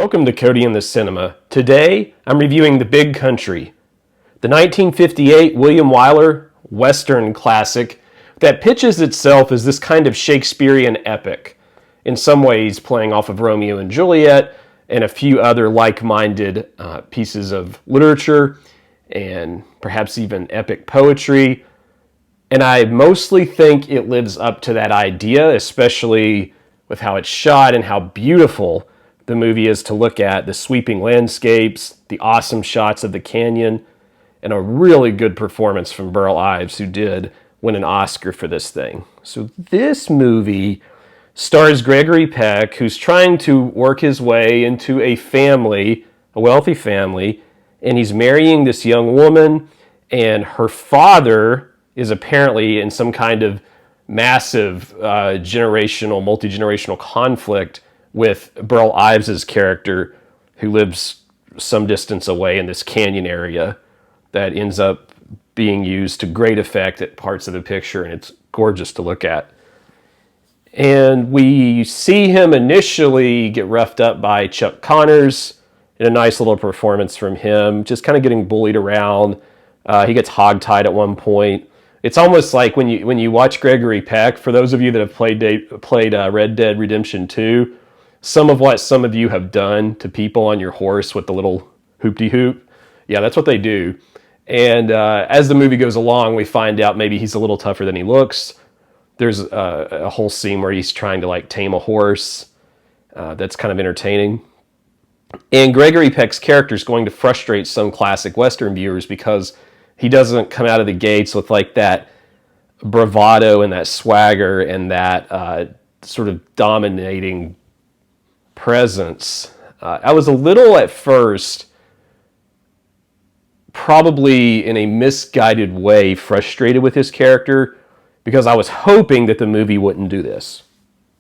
Welcome to Cody in the Cinema. Today, I'm reviewing The Big Country, the 1958 William Wyler Western classic that pitches itself as this kind of Shakespearean epic, in some ways playing off of Romeo and Juliet and a few other like-minded pieces of literature and perhaps even epic poetry. And I mostly think it lives up to that idea, especially with how it's shot and how beautiful the movie is to look at, the sweeping landscapes, the awesome shots of the canyon, and a really good performance from Burl Ives, who did win an Oscar for this thing. So this movie stars Gregory Peck, who's trying to work his way into a family, a wealthy family, and he's marrying this young woman, and her father is apparently in some kind of massive multi-generational conflict with Burl Ives' character, who lives some distance away in this canyon area that ends up being used to great effect at parts of the picture, and it's gorgeous to look at. And we see him initially get roughed up by Chuck Connors in a nice little performance from him, just kind of getting bullied around. He gets hogtied at one point. It's almost like when you watch Gregory Peck, for those of you that have played Red Dead Redemption 2, some of what some of you have done to people on your horse with the little hoop-de-hoop, yeah, that's what they do. And as the movie goes along, we find out maybe he's a little tougher than he looks. There's a whole scene where he's trying to tame a horse. That's kind of entertaining. And Gregory Peck's character is going to frustrate some classic Western viewers because he doesn't come out of the gates with that bravado and that swagger and that sort of dominating presence. I was a little at first, probably in a misguided way, frustrated with his character because I was hoping that the movie wouldn't do this.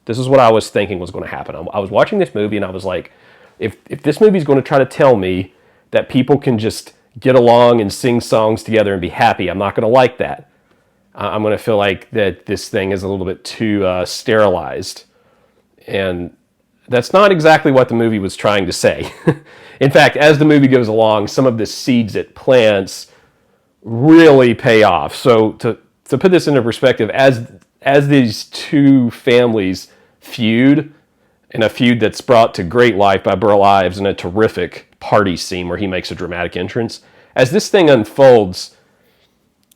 This is what I was thinking was going to happen. I was watching this movie and I was like, if this movie is going to try to tell me that people can just get along and sing songs together and be happy, I'm not going to like that. I'm going to feel like that this thing is a little bit too sterilized. And that's not exactly what the movie was trying to say. In fact, as the movie goes along, some of the seeds it plants really pay off. So to put this into perspective, as these two families feud, and a feud that's brought to great life by Burl Ives in a terrific party scene where he makes a dramatic entrance, as this thing unfolds,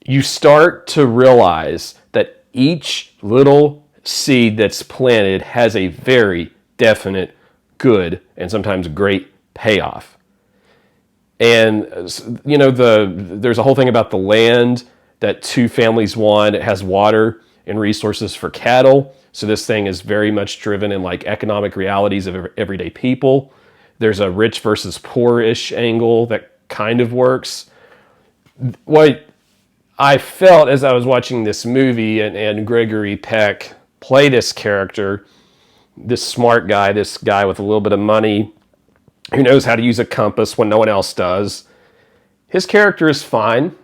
you start to realize that each little seed that's planted has a very definite, good, and sometimes great payoff. And there's a whole thing about the land that two families want. It has water and resources for cattle. So this thing is very much driven in economic realities of everyday people. There's a rich versus poor-ish angle that kind of works. What I felt as I was watching this movie and Gregory Peck play this character, this smart guy, this guy with a little bit of money, who knows how to use a compass when no one else does. His character is fine.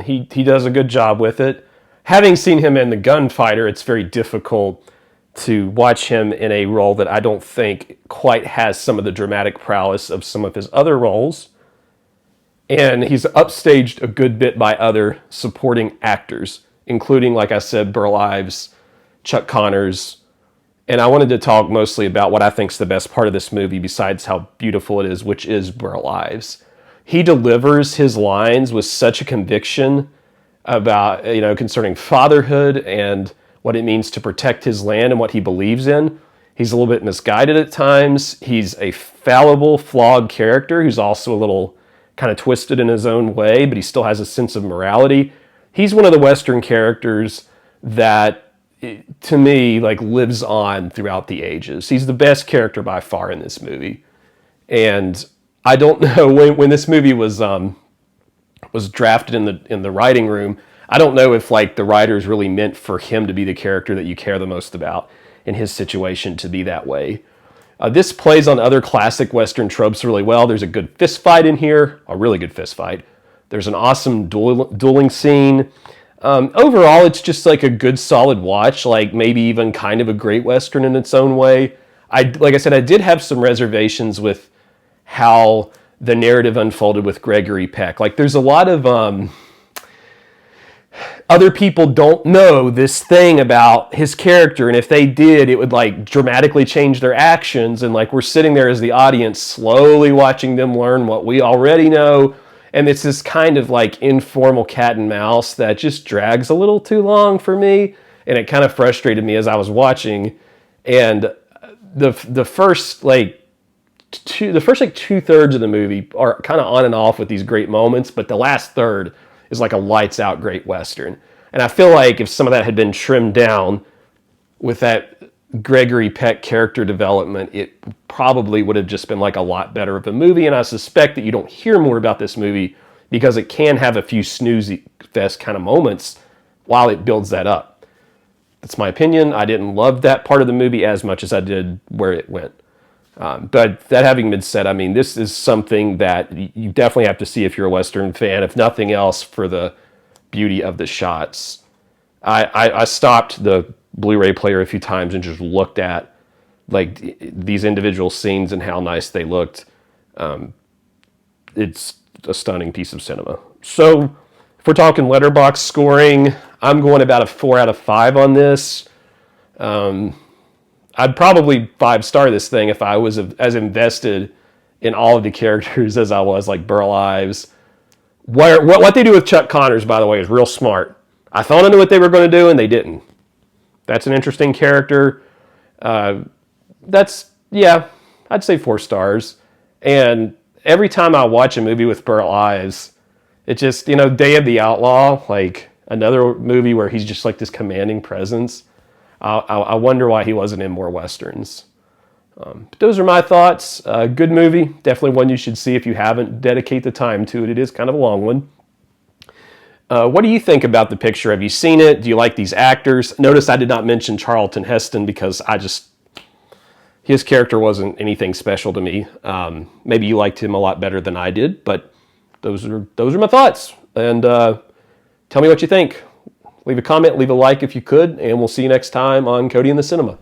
He does a good job with it. Having seen him in The Gunfighter, it's very difficult to watch him in a role that I don't think quite has some of the dramatic prowess of some of his other roles. And he's upstaged a good bit by other supporting actors, including, like I said, Burl Ives, Chuck Connors. And I wanted to talk mostly about what I think is the best part of this movie, besides how beautiful it is, which is Burl Ives. He delivers his lines with such a conviction about, concerning fatherhood and what it means to protect his land and what he believes in. He's a little bit misguided at times. He's a fallible, flawed character who's also a little kind of twisted in his own way, but he still has a sense of morality. He's one of the Western characters that, to me, lives on throughout the ages. He's the best character by far in this movie. And I don't know, when this movie was drafted in the writing room, I don't know if the writers really meant for him to be the character that you care the most about, in his situation to be that way. This plays on other classic Western tropes really well. There's a good fist fight in here, a really good fist fight. There's an awesome dueling scene. Overall, it's just a good solid watch, maybe even kind of a great Western in its own way. Like I said, I did have some reservations with how the narrative unfolded with Gregory Peck. Like, there's a lot of other people don't know this thing about his character, and if they did, it would like dramatically change their actions, and like we're sitting there as the audience slowly watching them learn what we already know, and it's this kind of like informal cat and mouse that just drags a little too long for me, and it kind of frustrated me as I was watching. And the first like two-thirds of the movie are kind of on and off with these great moments, but the last third is like a lights out great Western. And I feel like if some of that had been trimmed down with that Gregory Peck character development, it probably would have just been like a lot better of a movie. And I suspect that you don't hear more about this movie because it can have a few snoozy fest kind of moments while it builds that up. That's my opinion. I didn't love that part of the movie as much as I did where it went. But that having been said, I mean, this is something that you definitely have to see if you're a Western fan, if nothing else for the beauty of the shots. I stopped the Blu-ray player a few times and just looked at like these individual scenes and how nice they looked. It's a stunning piece of cinema. So if we're talking letterbox scoring, I'm going about a 4 out of 5 on this. I'd probably 5-star this thing if I was as invested in all of the characters as I was, like Burl Ives. What they do with Chuck Connors, by the way, is real smart. I thought I knew what they were going to do, and they didn't. That's an interesting character. I'd say 4 stars. And every time I watch a movie with Burl Ives, it just, Day of the Outlaw, like another movie where he's just like this commanding presence. I wonder why he wasn't in more Westerns. But those are my thoughts. Good movie. Definitely one you should see if you haven't. Dedicate the time to it. It is kind of a long one. What do you think about the picture? Have you seen it? Do you like these actors? Notice I did not mention Charlton Heston because his character wasn't anything special to me. Maybe you liked him a lot better than I did, but those are my thoughts. And tell me what you think. Leave a comment, leave a like if you could, and we'll see you next time on Cody in the Cinema.